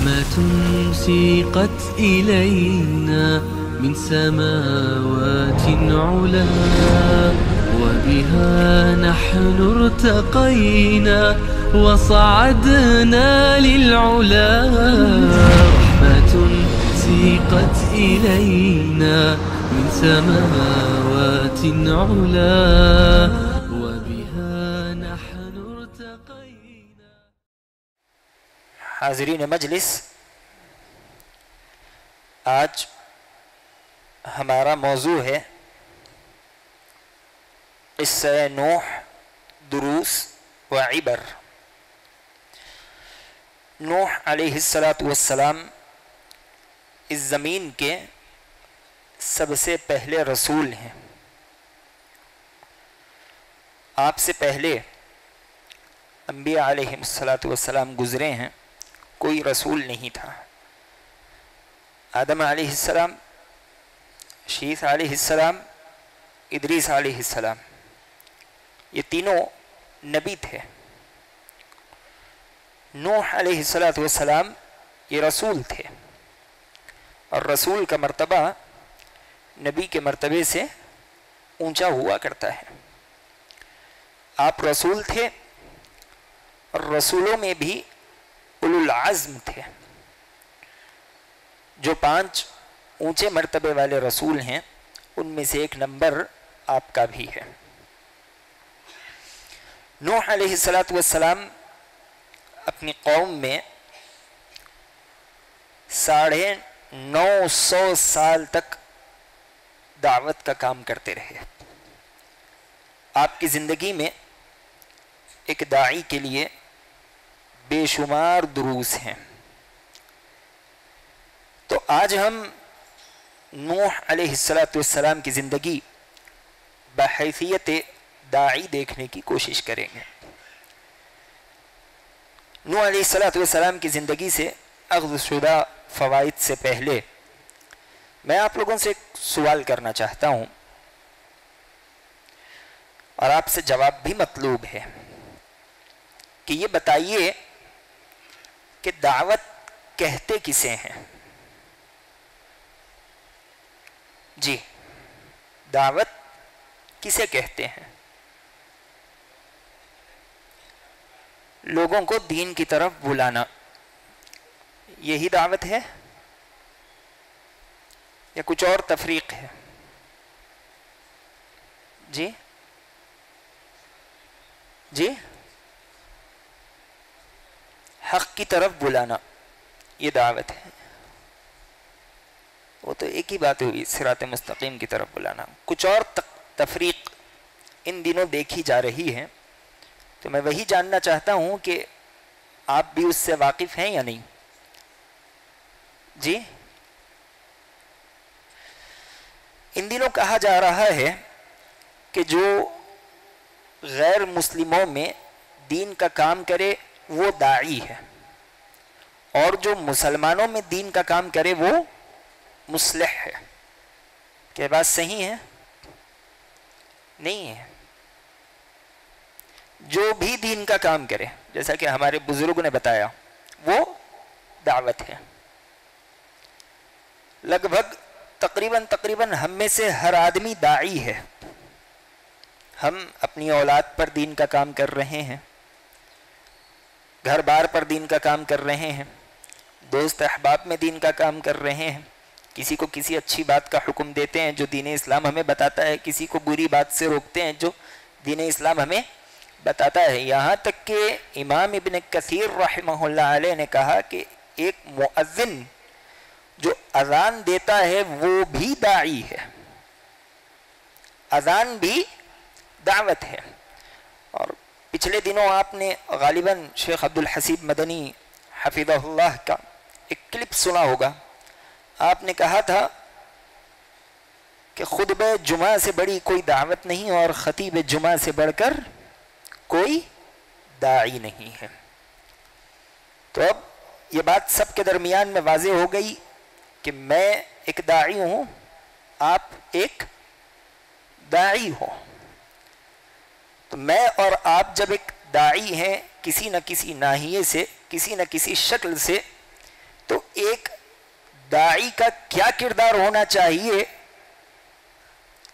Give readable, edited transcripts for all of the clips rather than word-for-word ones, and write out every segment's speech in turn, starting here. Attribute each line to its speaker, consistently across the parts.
Speaker 1: رحمة سيقت إلينا من سماوات علا وبها نحن ارتقينا وصعدنا للعلا رحمة سيقت إلينا من سماوات علا وبها نحن ارتقينا.
Speaker 2: حاضرین مجلس، آج ہمارا موضوع ہے قصہ نوح، دروس و عبر۔ نوح علیہ السلام اس زمین کے سب سے پہلے رسول ہیں۔ آپ سے پہلے انبیاء علیہ السلام گزرے ہیں، کوئی رسول نہیں تھا۔ آدم علیہ السلام، شیث علیہ السلام، ادریس علیہ السلام، یہ تینوں نبی تھے۔ نوح علیہ السلام یہ رسول تھے، اور رسول کا مرتبہ نبی کے مرتبے سے اونچا ہوا کرتا ہے۔ آپ رسول تھے، اور رسولوں میں بھی اولو العزم تھے۔ جو 5 اونچے مرتبے والے رسول ہیں، ان میں سے ایک نمبر آپ کا بھی ہے۔ نوح علیہ السلام اپنی قوم میں 950 سال تک دعوت کا کام کرتے رہے۔ آپ کی زندگی میں ایک داعی کے لیے بے شمار دروس ہیں۔ تو آج ہم نوح علیہ السلام کی زندگی بحیثیت داعی دیکھنے کی کوشش کریں گے۔ نوح علیہ السلام کی زندگی سے اخذ شدہ فوائد سے پہلے میں آپ لوگوں سے ایک سوال کرنا چاہتا ہوں، اور آپ سے جواب بھی مطلوب ہے کہ یہ بتائیے کہ دعوت کہتے کسے ہیں؟ جی، دعوت کسے کہتے ہیں؟ لوگوں کو دین کی طرف بلانا، یہی دعوت ہے یا کچھ اور تفریق ہے؟ جی جی، حق کی طرف بلانا یہ دعوت ہے۔ وہ تو ایک ہی بات ہوئی، صراط مستقیم کی طرف بلانا۔ کچھ اور تفریق ان دنوں دیکھی جا رہی ہے، تو میں وہی جاننا چاہتا ہوں کہ آپ بھی اس سے واقف ہیں یا نہیں؟ جی، ان دنوں کہا جا رہا ہے کہ جو غیر مسلموں میں دین کا کام کرے وہ داعی ہے، اور جو مسلمانوں میں دین کا کام کرے وہ مصلح ہے۔ کیا بات صحیح ہے؟ نہیں ہے۔ جو بھی دین کا کام کرے، جیسا کہ ہمارے بزرگ نے بتایا، وہ دعوت ہے۔ لگ بھگ تقریباً ہم میں سے ہر آدمی داعی ہے۔ ہم اپنی اولاد پر دین کا کام کر رہے ہیں، گھر بار پر دین کا کام کر رہے ہیں، دوست احباب میں دین کا کام کر رہے ہیں، کسی کو کسی اچھی بات کا حکم دیتے ہیں جو دین اسلام ہمیں بتاتا ہے، کسی کو بری بات سے روکتے ہیں جو دین اسلام ہمیں بتاتا ہے۔ یہاں تک کہ امام ابن کثیر رحمہ اللہ علیہ نے کہا کہ ایک مؤذن جو اذان دیتا ہے وہ بھی داعی ہے، اذان بھی دعوت ہے۔ اور پچھلے دنوں آپ نے غالباً شیخ عبدالحسیب مدنی حفظہ اللہ کا ایک کلپ سنا ہوگا۔ آپ نے کہا تھا کہ خطبہ جمعہ سے بڑی کوئی دعوت نہیں، اور خطیب جمعہ سے بڑھ کر کوئی داعی نہیں ہے۔ تو اب یہ بات سب کے درمیان میں واضح ہو گئی کہ میں ایک داعی ہوں، آپ ایک داعی ہو۔ تو میں اور آپ جب ایک داعی ہیں، کسی نہ کسی ناحیے سے، کسی نہ کسی شکل سے تو ایک داعی کا کیا کردار ہونا چاہیے،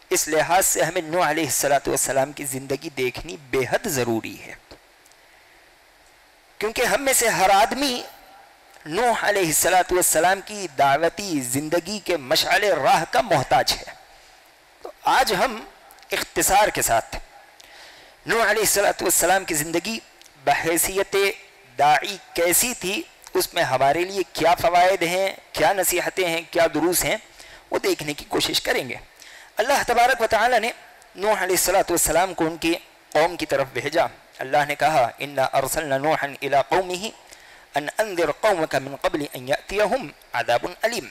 Speaker 2: اس لحاظ سے ہمیں نوح علیہ السلام کی زندگی دیکھنی بے حد ضروری ہے، کیونکہ ہم میں سے ہر آدمی نوح علیہ السلام کی دعوتی زندگی کے مشعل راہ کا محتاج ہے۔ تو آج ہم اختصار کے ساتھ نوح علیہ السلام کی زندگی بحیثیت داعی کیسی تھی، اس میں ہمارے لیے کیا فوائد ہیں، کیا نصیحتیں ہیں، کیا دروس ہیں، وہ دیکھنے کی کوشش کریں گے۔ اللہ تبارک و تعالی نے نوح علیہ السلام کو ان کی قوم کی طرف بھیجا۔ اللہ نے کہا انا ارسلنا نوحا الى قومه ان انذر قومك من قبل ان ياتيهم عذاب الیم۔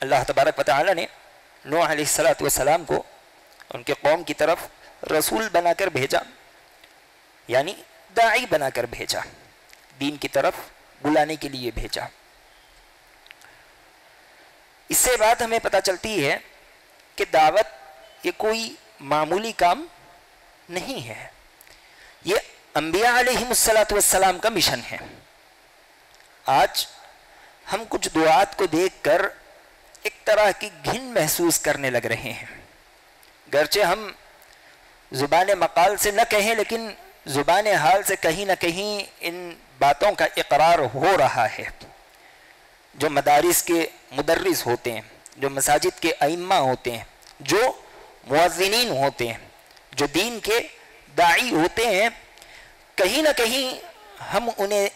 Speaker 2: اللہ تبارک و تعالی نے نوح علیہ السلام کو ان کے قوم کی طرف رسول بنا کر بھیجا، یعنی داعی بنا کر بھیجا، دین کی طرف بلانے کے لیے بھیجا۔ اس سے بات ہمیں پتہ چلتی ہے کہ دعوت یہ کوئی معمولی کام نہیں ہے، یہ انبیاء علیہم السلام کا مشن ہے۔ آج ہم کچھ دعات کو دیکھ کر ایک طرح کی گھن محسوس کرنے لگ رہے ہیں، گرچہ ہم زبان مقال سے نہ کہیں لیکن زبان حال سے کہیں نہ کہیں ان باتوں کا اقرار ہو رہا ہے۔ جو مدارس کے مدرس ہوتے ہیں، جو مساجد کے ائمہ ہوتے ہیں، جو مؤذنین ہوتے ہیں، جو دین کے داعی ہوتے ہیں، کہیں نہ کہیں ہم انہیں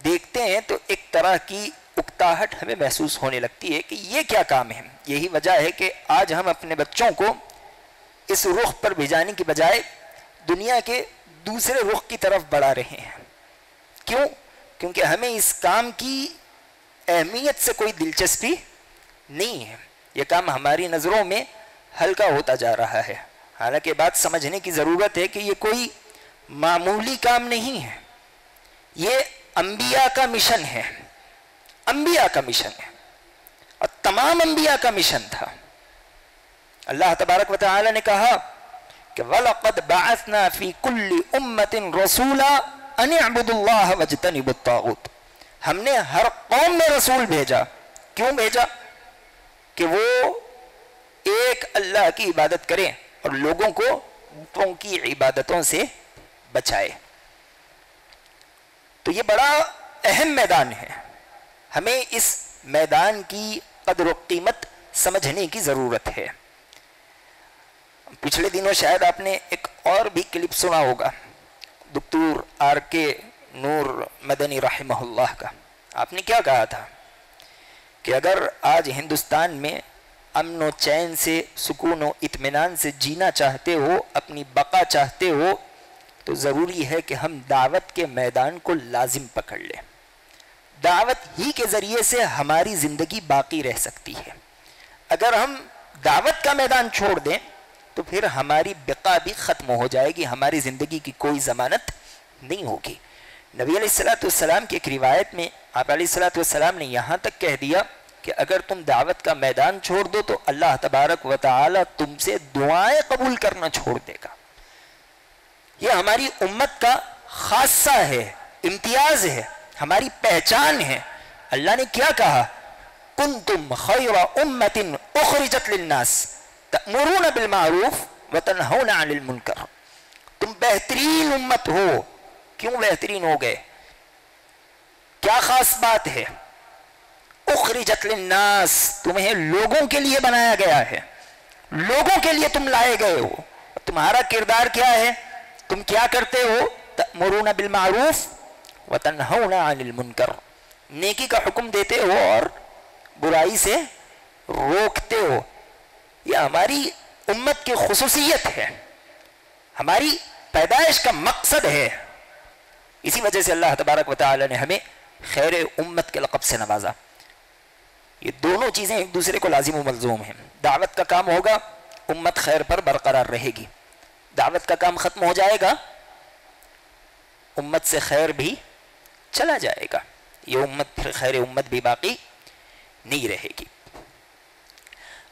Speaker 2: دیکھتے ہیں تو ایک طرح کی اکتاہٹ ہمیں محسوس ہونے لگتی ہے کہ یہ کیا کام ہے۔ یہی وجہ ہے کہ آج ہم اپنے بچوں کو اس رخ پر بھیجانے کی بجائے دنیا کے دوسرے رخ کی طرف بڑھا رہے ہیں۔ کیوں؟ کیونکہ ہمیں اس کام کی اہمیت سے کوئی دلچسپی نہیں ہے، یہ کام ہماری نظروں میں ہلکا ہوتا جا رہا ہے۔ حالانکہ بات سمجھنے کی ضرورت ہے کہ یہ کوئی معمولی کام نہیں ہے، یہ انبیاء کا مشن ہے، انبیاء کا مشن ہے، اور تمام انبیاء کا مشن تھا۔ اللہ تبارک و تعالی نے کہا کہ وَلَقَدْ بَعَثْنَا فِي كُلِّ أُمَّةٍ رَسُولًا أَنِ اعْبُدُوا اللَّهَ وَاجْتَنِبُوا الطَّاغُوتَ۔ ہم نے ہر قوم میں رسول بھیجا۔ کیوں بھیجا؟ کہ وہ ایک اللہ کی عبادت کریں اور لوگوں کو بتوں کی عبادتوں سے بچائے۔ تو یہ بڑا اہم میدان ہے، ہمیں اس میدان کی قدر و قیمت سمجھنے کی ضرورت ہے۔ پچھلے دنوں شاید آپ نے ایک اور بھی کلپ سنا ہوگا دکتور آر کے نور مدنی رحمہ اللہ کا۔ آپ نے کیا کہا تھا کہ اگر آج ہندوستان میں امن و چین سے، سکون و اطمینان سے جینا چاہتے ہو، اپنی بقا چاہتے ہو، تو ضروری ہے کہ ہم دعوت کے میدان کو لازم پکڑ لیں۔ دعوت ہی کے ذریعے سے ہماری زندگی باقی رہ سکتی ہے۔ اگر ہم دعوت کا میدان چھوڑ دیں تو پھر ہماری بقا بھی ختم ہو جائے گی، ہماری زندگی کی کوئی ضمانت نہیں ہوگی۔ نبی علیہ السلام کی ایک روایت میں آپ علیہ السلام نے یہاں تک کہہ دیا کہ اگر تم دعوت کا میدان چھوڑ دو تو اللہ تبارک و تعالی تم سے دعائیں قبول کرنا چھوڑ دے گا۔ یہ ہماری امت کا خاصہ ہے، امتیاز ہے، ہماری پہچان ہے۔ اللہ نے کیا کہا؟ کنتم خیر امت اخرجت للناس تأمرون بالمعروف وتنہون عن المنکر۔ تم بہترین امت ہو۔ کیوں بہترین ہو گئے؟ کیا خاص بات ہے؟ اخرجت للناس، تمہیں لوگوں کے لیے بنایا گیا ہے، لوگوں کے لیے تم لائے گئے ہو۔ تمہارا کردار کیا ہے؟ تم کیا کرتے ہو؟ تأمرون بالمعروف وتنہون عن المنکر، نیکی کا حکم دیتے ہو اور برائی سے روکتے ہو۔ یہ ہماری امت کی خصوصیت ہے، ہماری پیدائش کا مقصد ہے۔ اسی وجہ سے اللہ تبارک و تعالی نے ہمیں خیر امت کے لقب سے نوازا۔ یہ دونوں چیزیں ایک دوسرے کو لازم و ملزوم ہیں۔ دعوت کا کام ہوگا، امت خیر پر برقرار رہے گی۔ دعوت کا کام ختم ہو جائے گا، امت سے خیر بھی چلا جائے گا، یہ امت پھر خیر امت بھی باقی نہیں رہے گی۔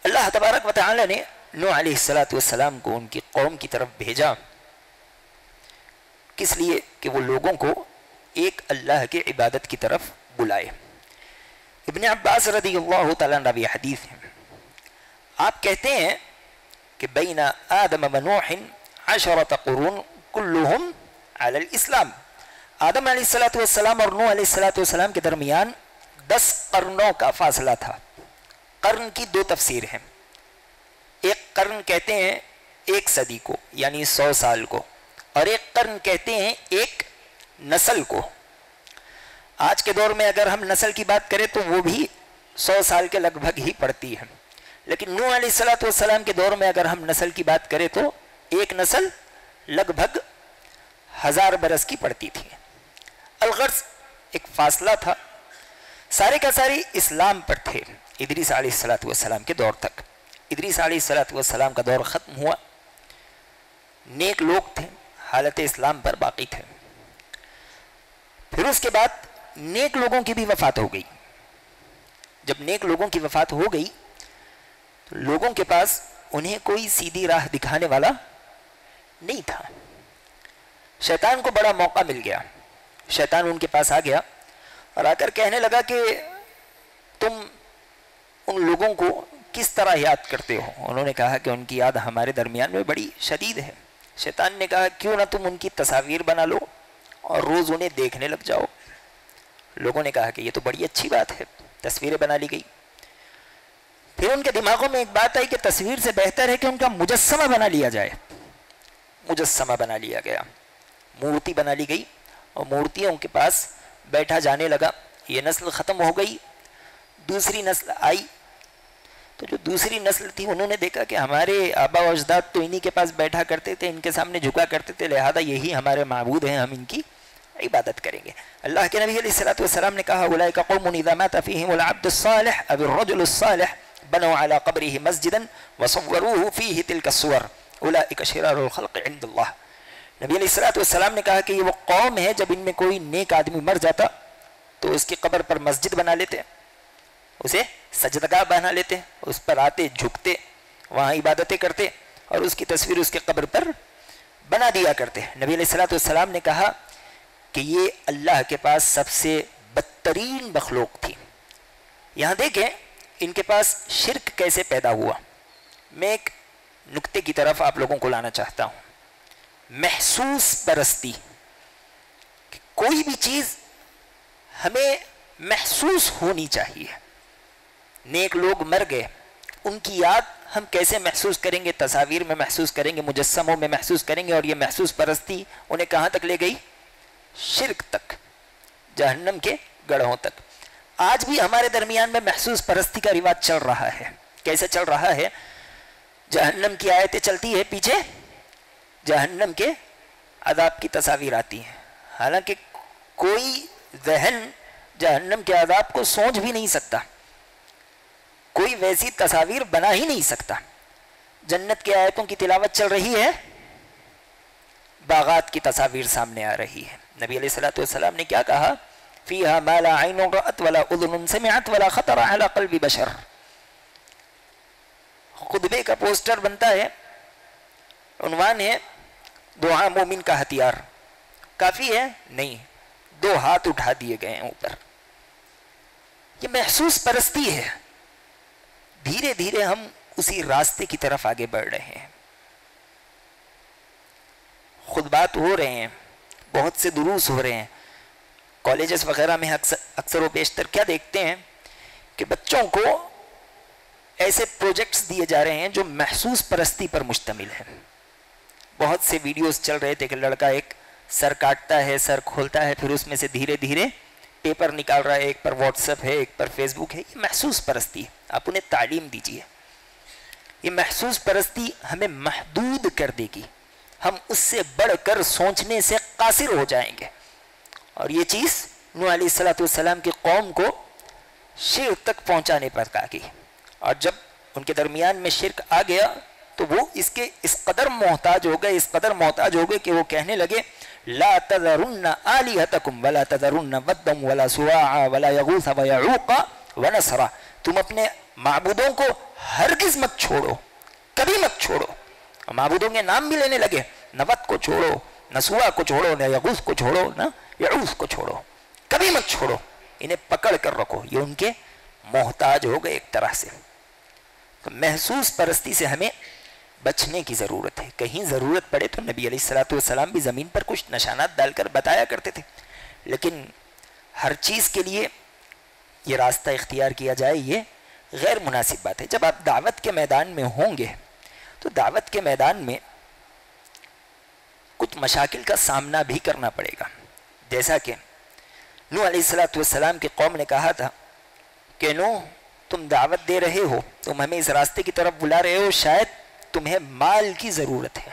Speaker 2: اللہ تبارک و تعالی نے نوح علیہ السلام کو ان کی قوم کی طرف بھیجا، کس لیے؟ کہ وہ لوگوں کو ایک اللہ کی عبادت کی طرف بلائے۔ ابن عباس رضی اللہ تعالیٰ عنہ حدیث ہے، آپ کہتے ہیں کہ بین آدم و نوح 10 قرون کلہم علی الاسلام، آدم علیہ السلام اور نوح علیہ السلام کے درمیان 10 قرنوں کا فاصلہ تھا۔ قرن کی 2 تفسیر ہیں، ایک قرن کہتے ہیں 1 صدی کو یعنی 100 سال کو، اور ایک قرن کہتے ہیں ایک نسل کو۔ آج کے دور میں اگر ہم نسل کی بات کریں تو وہ بھی 100 سال کے لگ بھگ ہی پڑتی ہے، لیکن نوح علیہ السلام کے دور میں اگر ہم نسل کی بات کریں تو ایک نسل لگ بھگ 1000 برس کی پڑتی تھی۔ الغرض ایک فاصلہ تھا، سارے کا سارے اسلام پر تھے ادریس علیہ السلام کے دور تک۔ ادریس علیہ السلام کا دور ختم ہوا، نیک لوگ تھے، حالت اسلام پر باقی تھے۔ پھر اس کے بعد نیک لوگوں کی بھی وفات ہو گئی۔ جب نیک لوگوں کی وفات ہو گئی تو لوگوں کے پاس انہیں کوئی سیدھی راہ دکھانے والا نہیں تھا۔ شیطان کو بڑا موقع مل گیا، شیطان ان کے پاس آ گیا اور آ کر کہنے لگا کہ تم ان لوگوں کو کس طرح یاد کرتے ہو؟ انہوں نے کہا کہ ان کی یاد ہمارے درمیان میں بڑی شدید ہے۔ شیطان نے کہا کیوں نہ تم ان کی تصاویر بنا لو اور روز انہیں دیکھنے لگ جاؤ۔ لوگوں نے کہا کہ یہ تو بڑی اچھی بات ہے، تصویریں بنا لی گئی۔ پھر ان کے دماغوں میں ایک بات آئی کہ تصویر سے بہتر ہے کہ ان کا مجسمہ بنا لیا جائے۔ مجسمہ بنا لیا گیا، مورتی بنا لی گئی اور مورتیوں کے پاس بیٹھا جانے لگا۔ یہ نسل ختم ہو گئی، دوسری نسل آئی، تو جو دوسری نسل تھی انہوں نے دیکھا کہ ہمارے آبا و اجداد تو انہی کے پاس بیٹھا کرتے تھے، ان کے سامنے جھکا کرتے تھے، لہذا یہی ہمارے معبود ہیں، ہم ان کی عبادت کریں گے۔ اللہ کے نبی علیہ السلام نے کہا اولئک قوم اذا مات فیہم العبد الصالح او الرجل الصالح بنوا علی قبره مسجدا وصوروه فیہ تلک الصور اولئک شرار الخلق عند اللہ۔ نبی علیہ السلام نے کہا کہ یہ وہ قوم ہے جب ان میں کوئی نیک آدمی مر جاتا تو اس کی قبر پر مسجد بنا لیتے، اسے سجدگاہ بنا لیتے، اس پر آتے جھکتے، وہاں عبادتیں کرتے اور اس کی تصویر اس کے قبر پر بنا دیا کرتے۔ نبی علیہ السلام نے کہا کہ یہ اللہ کے پاس سب سے بدترین مخلوق تھی۔ یہاں دیکھیں ان کے پاس شرک کیسے پیدا ہوا۔ میں ایک نکتے کی طرف آپ لوگوں کو لانا چاہتا ہوں، محسوس پرستی۔ کوئی بھی چیز ہمیں محسوس ہونی چاہیے۔ نیک لوگ مر گئے، ان کی یاد ہم کیسے محسوس کریں گے؟ تصاویر میں محسوس کریں گے، مجسموں میں محسوس کریں گے، اور یہ محسوس پرستی انہیں کہاں تک لے گئی؟ شرک تک، جہنم کے گڑھوں تک۔ آج بھی ہمارے درمیان میں محسوس پرستی کا رواج چل رہا ہے۔ کیسے چل رہا ہے؟ جہنم کی آیتیں چلتی ہے، پیچھے جہنم کے عذاب کی تصاویر آتی ہیں، حالانکہ کوئی ذہن جہنم کے عذاب کو سوچ بھی نہیں سکتا، کوئی ویسی تصاویر بنا ہی نہیں سکتا۔ جنت کی آیتوں کی تلاوت چل رہی ہے، باغات کی تصاویر سامنے آ رہی ہے۔ نبی علیہ السلام نے کیا کہا؟ فیہا ما لا عین رأت ولا اذن سمعت ولا خطر علی قلب بشر۔ خطبے کا پوسٹر بنتا ہے، عنوان ہے دعا مومن کا ہتھیار۔ کافی ہے؟ نہیں، 2 ہاتھ اٹھا دیے گئے ہیں اوپر۔ یہ محسوس پرستی ہے۔ دھیرے دھیرے ہم اسی راستے کی طرف آگے بڑھ رہے ہیں۔ خطبات ہو رہے ہیں، بہت سے دروس ہو رہے ہیں، کالجز وغیرہ میں اکثر و بیشتر کیا دیکھتے ہیں کہ بچوں کو ایسے پروجیکٹس دیے جا رہے ہیں جو محسوس پرستی پر مشتمل ہیں۔ بہت سے ویڈیوز چل رہے تھے کہ لڑکا ایک سر کاٹتا ہے، سر کھولتا ہے، پھر اس میں سے دھیرے دھیرے پیپر نکال رہا ہے، ایک پر واٹس ایپ ہے، ایک پر فیس بک ہے۔ یہ محسوس پرستی ہے، آپ انہیں تعلیم دیجیے۔ یہ محسوس پرستی ہمیں محدود کر دے گی، ہم اس سے بڑھ کر سوچنے سے قاصر ہو جائیں گے، اور یہ چیز نوح علیہ السلام کی قوم کو شرک تک پہنچانے پر آ گئی۔ اور جب ان کے درمیان میں شرک آ گیا تو وہ اس قدر محتاج ہو گئے کہ وہ کہنے لگے لا تذرن آلہتکم ولا تذرن ودا ولا سواعا ولا یغوث ویعوق ونسرا۔ تم اپنے معبودوں کو ہرگز مت چھوڑو، کبھی مت چھوڑو۔ معبودوں کے نام بھی لینے لگے، نہ ود کو چھوڑو، نہ سوا کو چھوڑو، نہ یغوث کو چھوڑو، نہ یعوث کو چھوڑو، کبھی مت چھوڑو۔ انہیں پکڑ کر رکھو، یہ ان کے محتاج ہو گئے ایک طرح سے. تو محسوس پرستی سے ہمیں بچنے کی ضرورت ہے. کہیں ضرورت پڑے تو نبی علیہ الصلوۃ والسلام بھی زمین پر کچھ نشانات ڈال کر بتایا کرتے تھے، لیکن ہر چیز کے لیے یہ راستہ اختیار کیا جائے یہ غیر مناسب بات ہے. جب آپ دعوت کے میدان میں ہوں گے تو دعوت کے میدان میں کچھ مشاکل کا سامنا بھی کرنا پڑے گا. جیسا کہ نوح علیہ الصلوۃ والسلام کی قوم نے کہا تھا کہ نوح تم دعوت دے رہے ہو، تم ہمیں اس راستے کی طرف بلا رہے ہو، شاید تمہیں مال کی ضرورت ہے،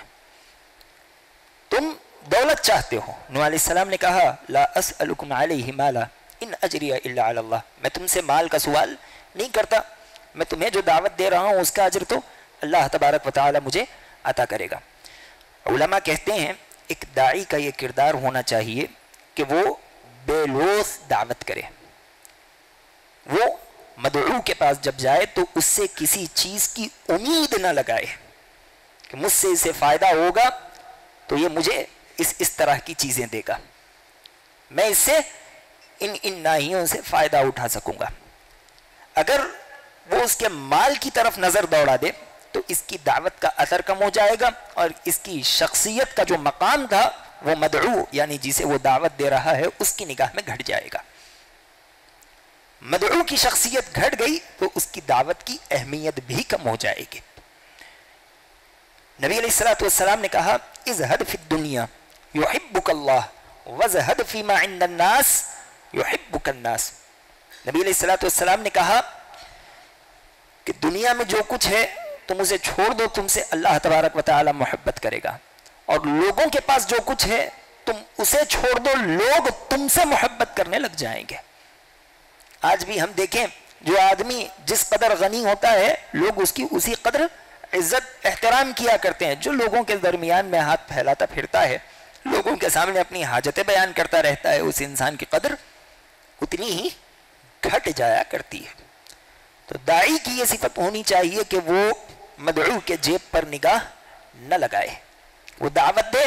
Speaker 2: تم دولت چاہتے ہو. نوح علیہ السلام نے کہا لا اسألکم علیہ مالا ان اجری الا علی اللہ، میں تم سے مال کا سوال نہیں کرتا، میں تمہیں جو دعوت دے رہا ہوں اس کا اجر تو اللہ تبارک و تعالی مجھے عطا کرے گا. علماء کہتے ہیں ایک داعی کا یہ کردار ہونا چاہیے کہ وہ بے لوث دعوت کرے. وہ مدعو کے پاس جب جائے تو اس سے کسی چیز کی امید نہ لگائے کہ مجھ سے اسے فائدہ ہوگا تو یہ مجھے اس طرح کی چیزیں دے گا، میں اس سے ان ناہیوں سے فائدہ اٹھا سکوں گا. اگر وہ اس کے مال کی طرف نظر دوڑا دے تو اس کی دعوت کا اثر کم ہو جائے گا اور اس کی شخصیت کا جو مقام تھا وہ مدعو یعنی جسے وہ دعوت دے رہا ہے اس کی نگاہ میں گھٹ جائے گا. مدعو کی شخصیت گھٹ گئی تو اس کی دعوت کی اہمیت بھی کم ہو جائے گی. نبی علیہ الصلوۃ والسلام نے کہا ازہد فی الدنیا یحبک اللہ وازہد فیما عند الناس یحبک الناس. نبی علیہ الصلوۃ والسلام نے کہا کہ دنیا میں جو کچھ ہے تم اسے چھوڑ دو، تم سے اللہ تبارک و تعالی محبت کرے گا، اور لوگوں کے پاس جو کچھ ہے تم اسے چھوڑ دو، لوگ تم سے محبت کرنے لگ جائیں گے. آج بھی ہم دیکھیں جو آدمی جس قدر غنی ہوتا ہے لوگ اس کی اسی قدر عزت احترام کیا کرتے ہیں. جو لوگوں کے درمیان میں ہاتھ پھیلاتا پھرتا ہے، لوگوں کے سامنے اپنی حاجتیں بیان کرتا رہتا ہے، اس انسان کی قدر اتنی ہی گھٹ جایا کرتی ہے. تو داعی کی یہ صفت ہونی چاہیے کہ وہ مدعو کے جیب پر نگاہ نہ لگائے، وہ دعوت دے،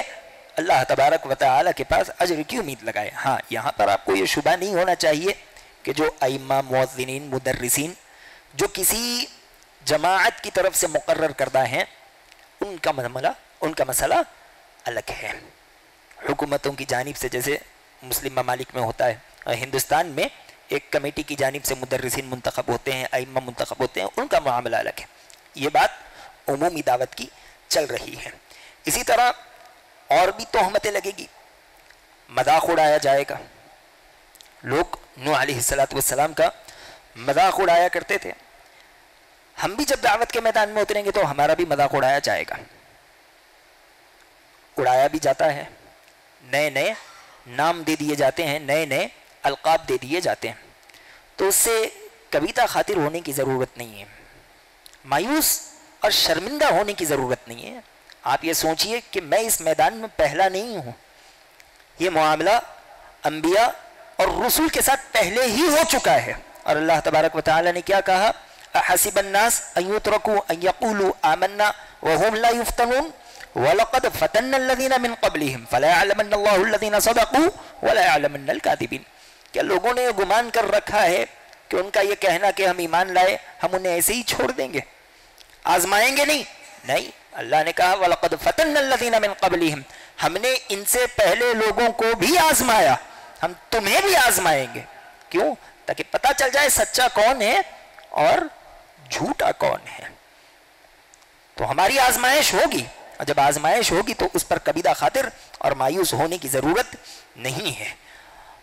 Speaker 2: اللہ تبارک و تعالی کے پاس اجر کی امید لگائے. ہاں یہاں پر آپ کو یہ شبہ نہیں ہونا چاہیے کہ جو ائمہ مؤذنین مدرسین جو کسی جماعت کی طرف سے مقرر کردہ ہیں ان کا مسئلہ الگ ہے. حکومتوں کی جانب سے جیسے مسلم ممالک میں ہوتا ہے، اور ہندوستان میں ایک کمیٹی کی جانب سے مدرسین منتخب ہوتے ہیں، ائمہ منتخب ہوتے ہیں، ان کا معاملہ الگ ہے. یہ بات عمومی دعوت کی چل رہی ہے. اسی طرح اور بھی تہمتیں لگے گی، مذاق اڑایا جائے گا. لوگ نوح علیہ الصلوۃ والسلام کا مذاق اڑایا کرتے تھے. ہم بھی جب دعوت کے میدان میں اتریں گے تو ہمارا بھی مذاق اڑایا جائے گا، اڑایا بھی جاتا ہے. نئے نئے نام دے دیے جاتے ہیں، نئے نئے القاب دے دیے جاتے ہیں. تو اس سے کبیتہ خاطر ہونے کی ضرورت نہیں ہے، مایوس اور شرمندہ ہونے کی ضرورت نہیں ہے. آپ یہ سوچئے کہ میں اس میدان میں پہلا نہیں ہوں، یہ معاملہ انبیاء اور رسول کے ساتھ پہلے ہی ہو چکا ہے. اور اللہ تبارک و تعالی نے کیا کہا؟ احسب الناس ان يتركوا ان يقولوا آمنا وهم لا يفتنون وَلَقَدْ فَتَنَّ الَّذِينَ مِن قَبْلِهِمْ فَلَا يَعْلَمَنَّ اللَّهُ الَّذِينَ صَدَقُوا وَلَا يَعْلَمَنَّ الْكَاذِبِينَ. کیا لوگوں نے گمان کر رکھا ہے کہ ان کا یہ کہنا کہ ہم ایمان لائے ہم انہیں ایسے ہی چھوڑ دیں گے، آزمائیں گے نہیں. اللہ نے کہا وَلَقَدْ فَتَنَّ الَّذِينَ مِن قَبْلِهِمْ، ہم نے ان سے پہلے لوگوں کو بھی آزمایا، ہم تمہیں بھی آزمائیں گے. کیوں؟ تاکہ پتہ چل جائے سچا کون ہے اور جھوٹا کون ہے. تو ہماری آزمائش ہوگی، اور جب آزمائش ہوگی تو اس پر کبیدہ خاطر اور مایوس ہونے کی ضرورت نہیں ہے.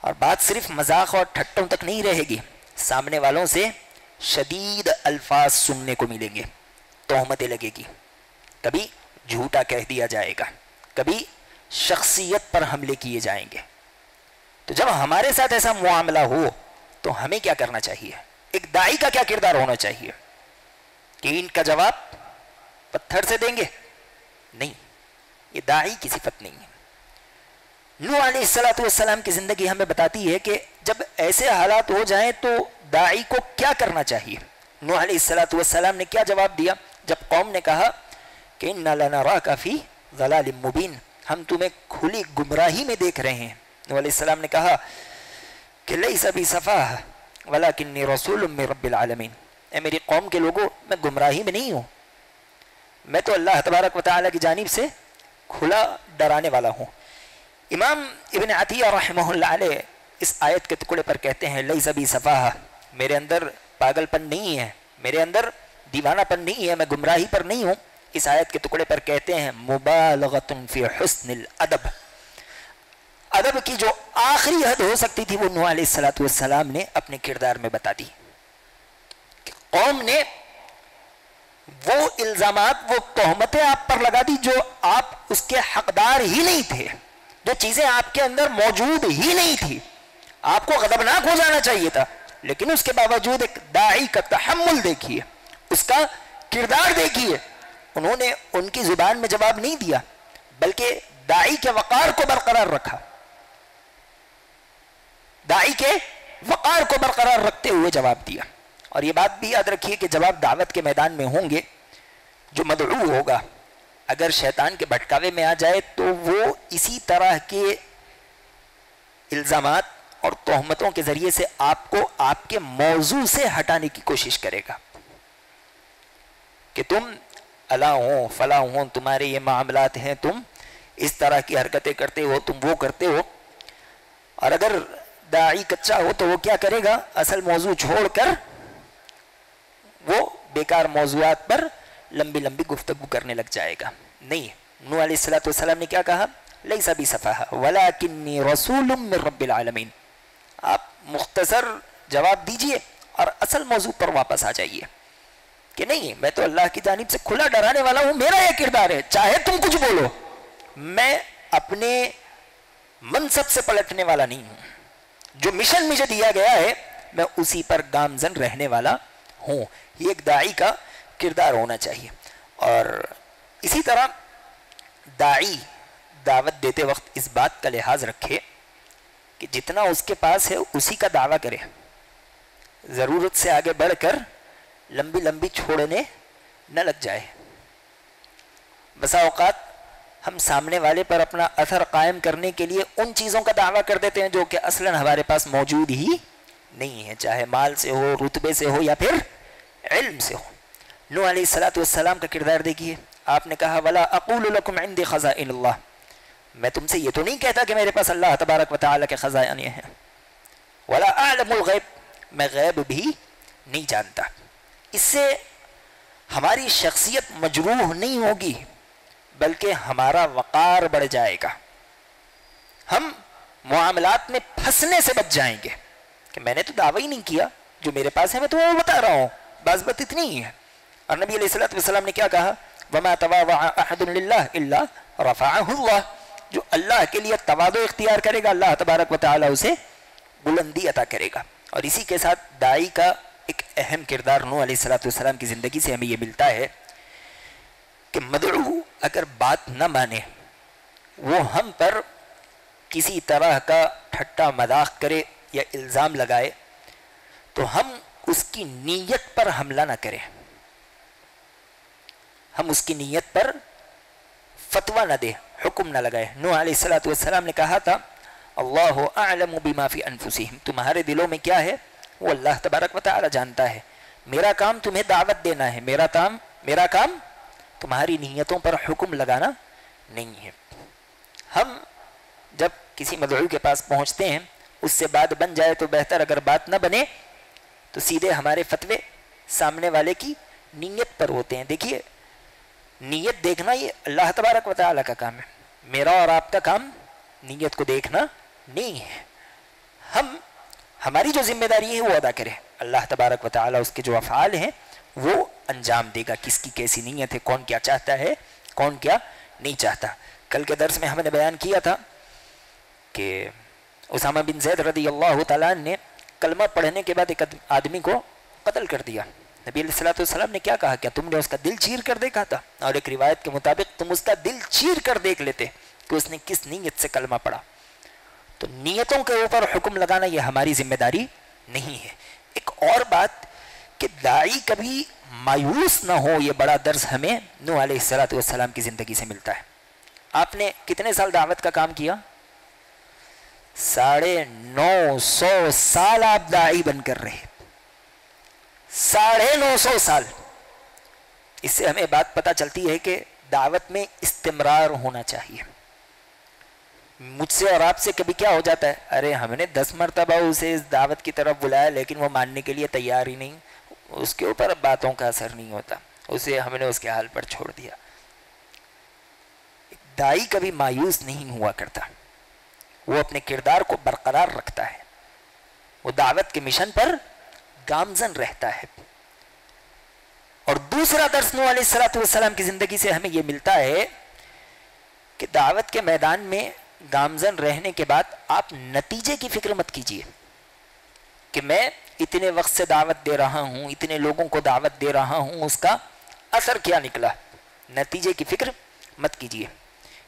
Speaker 2: اور بات صرف مذاق اور ٹھٹوں تک نہیں رہے گی، سامنے والوں سے شدید الفاظ سننے کو ملیں گے، تہمتیں لگے گی، کبھی جھوٹا کہہ دیا جائے گا، کبھی شخصیت پر حملے کیے جائیں گے. تو جب ہمارے ساتھ ایسا معاملہ ہو تو ہمیں کیا کرنا چاہیے؟ ایک داعی کا کیا کردار ہونا چاہیے؟ کہ ان کا جواب پتھر سے دیں گے؟ نہیں، یہ داعی کی صفت نہیں ہے. نوح علیہ الصلوۃ والسلام کی زندگی ہمیں بتاتی ہے کہ جب ایسے حالات ہو جائیں تو داعی کو کیا کرنا چاہیے. نوح علیہ الصلوۃ والسلام نے کیا جواب دیا جب قوم نے کہا کہ اِنَّا لَنَرَاكَ فِي ضَلَالٍ مُبِينٍ، ہم تمہیں کھلی گمراہی میں دیکھ رہے ہیں. نوح علیہ السلام نے کہا کہ لیس بی سفاہ ولکنی رسول من رب العالمین، اے میری قوم کے لوگوں، میں گمراہی میں نہیں ہوں، میں تو اللہ تبارک و تعالیٰ کی جانب سے کھلا ڈرانے والا ہوں۔ امام ابن عطیہ رحمہ اللہ علیہ اس آیت کے ٹکڑے پر کہتے ہیں لیس بی سفاہ، میرے اندر پاگل پن نہیں ہے، میرے اندر دیوانہ پن نہیں ہے، میں گمراہی پر نہیں ہوں۔ اس آیت کے ٹکڑے پر کہتے ہیں مبالغۃ فی حسن الادب، ادب کی جو آخری حد ہو سکتی تھی وہ نوح علیہ السلام نے اپنے کردار میں بتا دی کہ قوم نے وہ الزامات، وہ تہمتیں آپ پر لگا دی جو آپ اس کے حقدار ہی نہیں تھے، جو چیزیں آپ کے اندر موجود ہی نہیں تھی۔ آپ کو غضبناک ہو جانا چاہیے تھا، لیکن اس کے باوجود ایک داعی کا تحمل دیکھیے، اس کا کردار دیکھیے، انہوں نے ان کی زبان میں جواب نہیں دیا بلکہ داعی کے وقار کو برقرار رکھا، داعی کے وقار کو برقرار رکھتے ہوئے جواب دیا۔ اور یہ بات بھی یاد رکھیے کہ جب آپ دعوت کے میدان میں ہوں گے، جو مدعو ہوگا اگر شیطان کے بھٹکاوے میں آ جائے تو وہ اسی طرح کے الزامات اور تہمتوں کے ذریعے سے آپ کو آپ کے موضوع سے ہٹانے کی کوشش کرے گا کہ تم الا ہو فلاں ہو، تمہارے یہ معاملات ہیں، تم اس طرح کی حرکتیں کرتے ہو، تم وہ کرتے ہو۔ اور اگر داعی کچا ہو تو وہ کیا کرے گا؟ اصل موضوع چھوڑ کر وہ بیکار موضوعات پر لمبی لمبی گفتگو کرنے لگ جائے گا۔ نہیں، نوح علیہ السلام نے کیا کہا؟ لیس بی سفاہ ولکنی رسول من رب العالمین۔ آپ مختصر جواب دیجئے اور اصل موضوع پر واپس آ جائیے کہ نہیں، میں تو اللہ کی جانب سے کھلا ڈرانے والا ہوں، میرا یہ کردار ہے، چاہے تم کچھ بولو، میں اپنے منصب سے پلٹنے والا نہیں ہوں، جو مشن مجھے دیا گیا ہے میں اسی پر گامزن رہنے والا ہوں۔ یہ ایک داعی کا کردار ہونا چاہیے۔ اور اسی طرح داعی دعوت دیتے وقت اس بات کا لحاظ رکھے کہ جتنا اس کے پاس ہے اسی کا دعویٰ کرے، ضرورت سے آگے بڑھ کر لمبی لمبی چھوڑنے نہ لگ جائے۔ بسا اوقات ہم سامنے والے پر اپنا اثر قائم کرنے کے لیے ان چیزوں کا دعویٰ کر دیتے ہیں جو کہ اصلاً ہمارے پاس موجود ہی نہیں ہے، چاہے مال سے ہو، رتبے سے ہو یا پھر علم سے ہو۔ نوح علیہ السلام کا کردار دیکھیے، آپ نے کہا وَلَا أَقُولُ لَكُمْ عِنْدِي خَزَائِنُ اللَّهِ، میں تم سے یہ تو نہیں کہتا کہ میرے پاس اللہ تبارک و تعالیٰ کے خزائن ہیں، وَلَا أَعْلَمُ الْغَيْبِ، میں غیب بھی نہیں جانتا۔ اس سے ہماری شخصیت مجروح نہیں ہوگی بلکہ ہمارا وقار بڑھ جائے گا، ہم معاملات میں پھنسنے سے بچ جائیں گے کہ میں نے تو دعویٰ ہی نہیں کیا، جو میرے پاس ہے میں تمہیں بتا رہا ہوں، بعض بات اتنی ہی ہے۔ اور نبی علیہ السلام نے کیا کہا؟ وَمَا تَوَاضَعَ أَحَدٌ لِلَّهِ إِلَّا رَفَعَهُ اللَّهُ، جو اللہ کے لیے تواضع اختیار کرے گا اللہ تبارک و تعالیٰ اسے بلندی عطا کرے گا۔ اور اسی کے ساتھ داعی کا ایک اہم کردار نوح علیہ السلام کی زندگی سے ہمیں یہ ملتا ہے کہ مدعو اگر بات نہ مانے، وہ ہم پر کسی طرح کا ٹھٹا مذاق کرے یا الزام لگائے تو ہم اس کی نیت پر حملہ نہ کریں، ہم اس کی نیت پر فتویٰ نہ دیں، حکم نہ لگائے۔ نوح علیہ السلام نے کہا تھا اللہ اعلم بما فی انفسہم، تمہارے دلوں میں کیا ہے وہ اللہ تبارک و تعالی جانتا ہے، میرا کام تمہیں دعوت دینا ہے، میرا کام تمہاری نیتوں پر حکم لگانا نہیں ہے۔ ہم جب کسی مدعو کے پاس پہنچتے ہیں اس سے بات بن جائے تو بہتر، اگر بات نہ بنے تو سیدھے ہمارے فتوے سامنے والے کی نیت پر ہوتے ہیں۔ دیکھیے نیت دیکھنا یہ اللہ تبارک و تعالیٰ کا کام ہے، میرا اور آپ کا کام نیت کو دیکھنا نہیں ہے۔ ہماری جو ذمہ داری ہے وہ ادا کرے، اللہ تبارک و تعالیٰ اس کے جو افعال ہیں وہ انجام دے گا، کس کی کیسی نیت ہے، کون کیا چاہتا ہے، کون کیا نہیں چاہتا۔ کل کے درس میں ہم نے بیان کیا تھا کہ اسامہ بن زید رضی اللہ تعالیٰ نے کلمہ پڑھنے کے بعد ایک آدمی کو قتل کر دیا۔ نبی علیہ السلام نے کیا کہا؟ کیا تم نے اس کا دل چیر کر دیکھا تھا؟ اور ایک روایت کے مطابق تم اس کا دل چیر کر دیکھ لیتے کہ اس نے کس نیت سے کلمہ پڑھا۔ تو نیتوں کے اوپر حکم لگانا یہ ہماری ذمہ داری نہیں ہے۔ ایک اور بات کہ داعی کبھی مایوس نہ ہو، یہ بڑا درس ہمیں نوح علیہ السلام کی زندگی سے ملتا ہے۔ آپ نے کتنے سال دعوت کا کام کیا؟ 950 سال آپ داعی بن کر رہے, 950 سال. اس سے ہمیں بات پتہ چلتی ہے کہ دعوت میں استمرار ہونا چاہیے. مجھ سے اور آپ سے کبھی کیا ہو جاتا ہے, ارے ہم نے 10 مرتبہ اسے اس دعوت کی طرف بلایا لیکن وہ ماننے کے لیے تیار ہی نہیں, اس کے اوپر باتوں کا اثر نہیں ہوتا, اسے ہم نے اس کے حال پر چھوڑ دیا. داعی کبھی مایوس نہیں ہوا کرتا, وہ اپنے کردار کو برقرار رکھتا ہے, وہ دعوت کے مشن پر گامزن رہتا ہے. اور دوسرا درس نوح علیہ السلام کی زندگی سے ہمیں یہ ملتا ہے کہ دعوت کے میدان میں گامزن رہنے کے بعد آپ نتیجے کی فکر مت کیجیے کہ میں اتنے وقت سے دعوت دے رہا ہوں, اتنے لوگوں کو دعوت دے رہا ہوں, اس کا اثر کیا نکلا. نتیجے کی فکر مت کیجیے.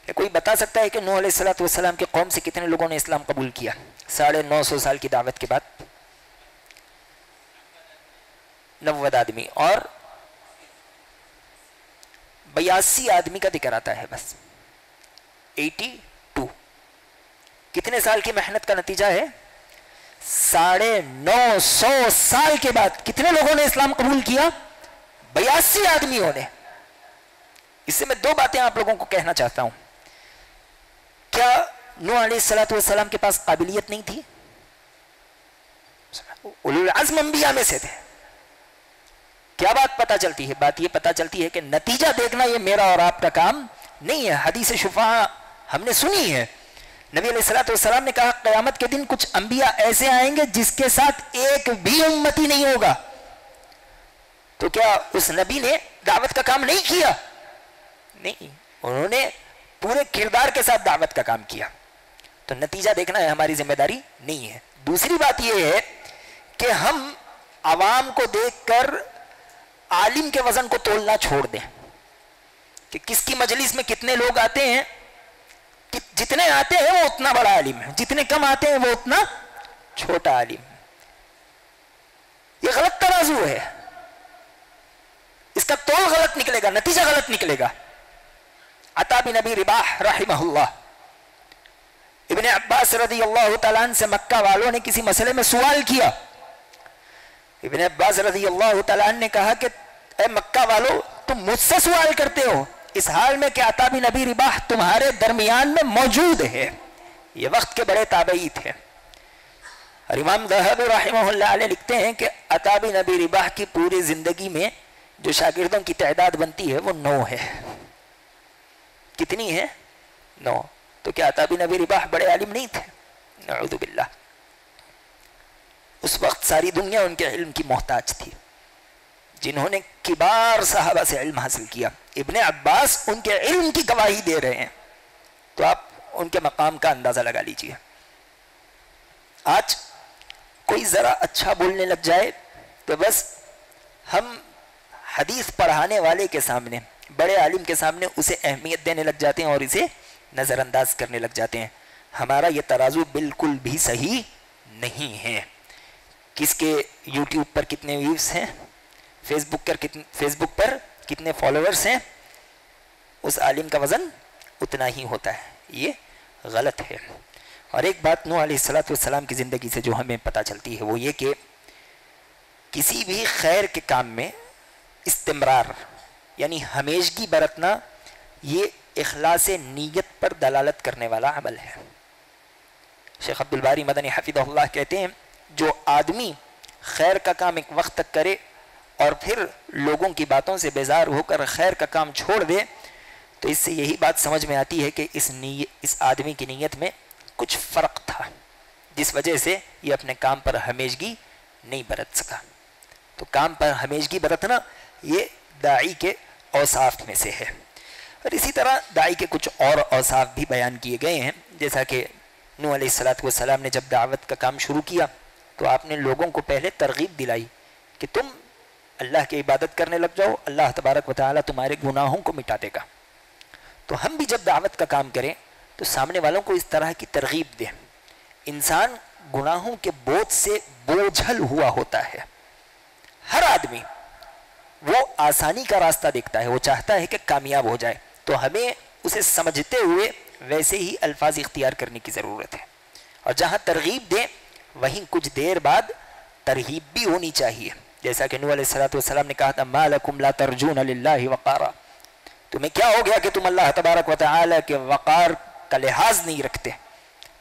Speaker 2: کہ کوئی بتا سکتا ہے کہ نوح علیہ السلام کی قوم سے کتنے لوگوں نے اسلام قبول کیا 950 سال کی دعوت کے بعد؟ 90 آدمی, اور 82 آدمی کا ذکر آتا ہے بس. 82 کتنے سال کی محنت کا نتیجہ ہے؟ 950 سال کے بعد کتنے لوگوں نے اسلام قبول کیا؟ 82 آدمیوں نے. اس سے میں 2 باتیں آپ لوگوں کو کہنا چاہتا ہوں. کیا نوح علیہ السلام کے پاس قابلیت نہیں تھی؟ اولو العزم انبیاء میں سے تھے. کیا بات پتہ چلتی ہے؟ بات یہ پتہ چلتی ہے کہ نتیجہ دیکھنا یہ میرا اور آپ کا کام نہیں ہے. حدیث شفاعہ ہم نے سنی ہے, نبی علیہ السلام نے کہا قیامت کے دن کچھ انبیاء ایسے آئیں گے جس کے ساتھ ایک بھی امتی نہیں ہوگا. تو کیا اس نبی نے دعوت کا کام نہیں کیا؟ نہیں, انہوں نے پورے کردار کے ساتھ دعوت کا کام کیا. تو نتیجہ دیکھنا ہے ہماری ذمہ داری نہیں ہے. دوسری بات یہ ہے کہ ہم عوام کو دیکھ کر عالم کے وزن کو تولنا چھوڑ دیں کہ کس کی مجلس میں کتنے لوگ آتے ہیں, جتنے آتے ہیں وہ اتنا بڑا عالم ہے, جتنے کم آتے ہیں وہ اتنا چھوٹا عالم ہے. یہ غلط ترازو ہے, اس کا تول غلط نکلے گا, نتیجہ غلط نکلے گا. عطا بن ابی رباح رحمہ اللہ, ابن عباس رضی اللہ تعالیٰ عنہ سے مکہ والوں نے کسی مسئلے میں سوال کیا. ابن عباس رضی اللہ تعالیٰ عنہ نے کہا کہ اے مکہ والو, تم مجھ سے سوال کرتے ہو اس حال میں کہ عطا بن ابی رباح تمہارے درمیان میں موجود ہے. یہ وقت کے بڑے تابعی تھے. اور امام ذہبی رحمہ اللہ علیہ لکھتے ہیں کہ عطا بن ابی رباح کی پوری زندگی میں جو شاگردوں کی تعداد بنتی ہے وہ 9 ہے. کتنی ہے؟ 9. تو کیا عطا بن ابی رباح بڑے عالم نہیں تھے؟ نعوذ باللہ. اس وقت ساری دنیا ان کے علم کی محتاج تھی. جنہوں نے کبار صحابہ سے علم حاصل کیا, ابن عباس ان کے علم کی گواہی دے رہے ہیں, تو آپ ان کے مقام کا اندازہ لگا لیجئے. آج کوئی ذرا اچھا بولنے لگ جائے تو بس ہم حدیث پڑھانے والے کے سامنے, بڑے عالم کے سامنے اسے اہمیت دینے لگ جاتے ہیں اور اسے نظر انداز کرنے لگ جاتے ہیں. ہمارا یہ ترازو بالکل بھی صحیح نہیں ہے. کس کے یوٹیوب پر کتنے ویوز ہیں, فیس بک پر کتنے فالوورز ہیں, اس عالم کا وزن اتنا ہی ہوتا ہے. یہ غلط ہے. اور ایک بات نوح علیہ السلام کی زندگی سے جو ہمیں پتہ چلتی ہے وہ یہ کہ کسی بھی خیر کے کام میں استمرار یعنی ہمیشگی برتنا یہ اخلاص نیت پر دلالت کرنے والا عمل ہے. شیخ عبد الباری مدنی حفظہ اللہ کہتے ہیں جو آدمی خیر کا کام ایک وقت تک کرے اور پھر لوگوں کی باتوں سے بیزار ہو کر خیر کا کام چھوڑ دے تو اس سے یہی بات سمجھ میں آتی ہے کہ اس آدمی کی نیت میں کچھ فرق تھا جس وجہ سے یہ اپنے کام پر ہمیشگی نہیں برت سکا. تو کام پر ہمیشگی برتنا یہ داعی کے اوصاف میں سے ہے. اور اسی طرح داعی کے کچھ اور اوصاف بھی بیان کیے گئے ہیں. جیسا کہ نوح علیہ السلام نے جب دعوت کا کام شروع کیا تو آپ نے لوگوں کو پہلے ترغیب دلائی کہ تم اللہ کی عبادت کرنے لگ جاؤ, اللہ تبارک و تعالیٰ تمہارے گناہوں کو مٹا دے گا. تو ہم بھی جب دعوت کا کام کریں تو سامنے والوں کو اس طرح کی ترغیب دیں. انسان گناہوں کے بوجھ سے بوجھل ہوا ہوتا ہے. ہر آدمی وہ آسانی کا راستہ دیکھتا ہے, وہ چاہتا ہے کہ کامیاب ہو جائے. تو ہمیں اسے سمجھتے ہوئے ویسے ہی الفاظ اختیار کرنے کی ضرورت ہے. اور جہاں ترغیب دیں وہیں کچھ دیر بعد ترہیب بھی ہونی چاہیے، جیسا کہ نوح علیہ السلام نے کہا تھا ما لکم لا ترجون للہ وقارا، تمہیں کیا ہو گیا کہ تم اللہ تبارک و تعالی کے وقار کا لحاظ نہیں رکھتے.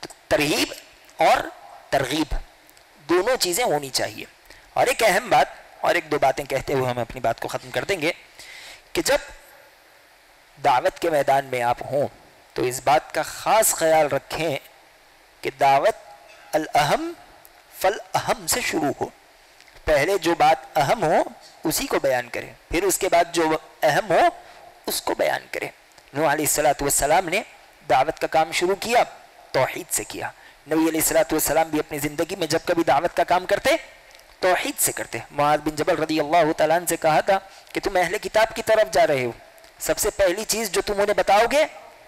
Speaker 2: تو ترہیب اور ترغیب دونوں چیزیں ہونی چاہیے. اور ایک اہم بات، اور ایک دو باتیں کہتے ہوئے ہم اپنی بات کو ختم کر دیں گے، کہ جب دعوت کے میدان میں آپ ہوں تو اس بات کا خاص خیال رکھیں کہ دعوت الاہم فالاہم سے شروع ہو. پہلے جو بات اہم ہو اسی کو بیان کریں، پھر اس کے بعد جو اہم ہو اس کو بیان کریں. نوح علیہ السلام نے دعوت کا کام شروع کیا توحید سے کیا. نبی علیہ السلام بھی اپنی زندگی میں جب کبھی دعوت کا کام کرتے توحید سے کرتے. معاذ بن جبل رضی اللہ تعالیٰ عنہ سے کہا تھا کہ تم اہل کتاب کی طرف جا رہے ہو، سب سے پہلی چیز جو تم انہیں بتاؤ گے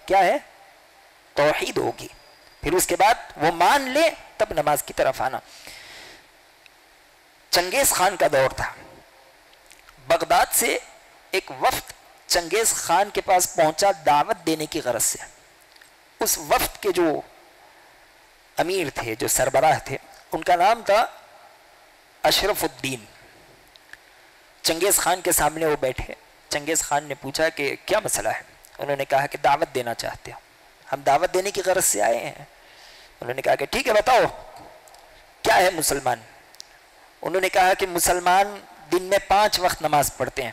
Speaker 2: کیا ہے؟ توحید ہوگی. پھر اس کے بعد وہ مان لے تب نماز کی طرف آنا. چنگیز خان کا دور تھا. بغداد سے ایک وفد چنگیز خان کے پاس پہنچا دعوت دینے کی غرض سے. اس وفد کے جو امیر تھے، جو سربراہ تھے، ان کا نام تھا اشرف الدین. چنگیز خان کے سامنے وہ بیٹھے. چنگیز خان نے پوچھا کہ کیا مسئلہ ہے؟ انہوں نے کہا کہ دعوت دینا چاہتے ہیں، ہم دعوت دینے کی غرض سے آئے ہیں. انہوں نے کہا کہ ٹھیک ہے بتاؤ کیا ہے مسلمان. انہوں نے کہا کہ مسلمان دن میں 5 وقت نماز پڑھتے ہیں.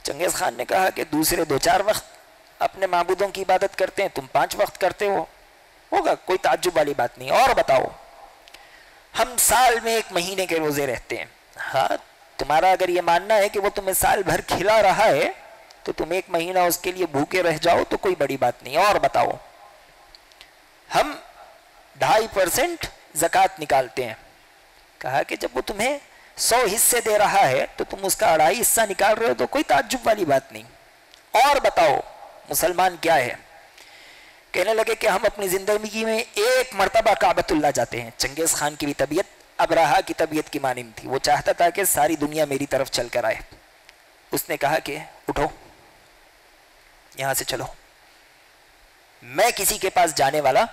Speaker 2: چنگیز خان نے کہا کہ دوسرے 2-4 وقت اپنے معبودوں کی عبادت کرتے ہیں، تم 5 وقت کرتے ہو، ہوگا کوئی تعجب والی بات نہیں. اور بتاؤ. ہم سال میں 1 مہینے کے روزے رہتے ہیں. ہاں تمہارا اگر یہ ماننا ہے کہ وہ تمہیں سال بھر کھلا رہا ہے تو تم 1 مہینہ اس کے لیے بھوکے رہ جاؤ تو کوئی بڑی بات نہیں. اور بتاؤ. ہم 2.5% زکوٰۃ نکالتے ہیں. کہا کہ جب وہ تمہیں 100 حصے دے رہا ہے تو تم اس کا 2.5 حصہ نکال رہے ہو تو کوئی تعجب والی بات نہیں. اور بتاؤ مسلمان کیا ہے؟ کہنے لگے کہ ہم اپنی زندگی میں 1 مرتبہ کعبۃ اللہ جاتے ہیں. چنگیز خان کی بھی طبیعت ابرہا کی طبیعت کی مانند تھی. وہ چاہتا تھا کہ ساری دنیا میری طرف چل کر آئے. اس نے کہا کہ اٹھو یہاں سے چلو، میں کسی کے پاس جانے والا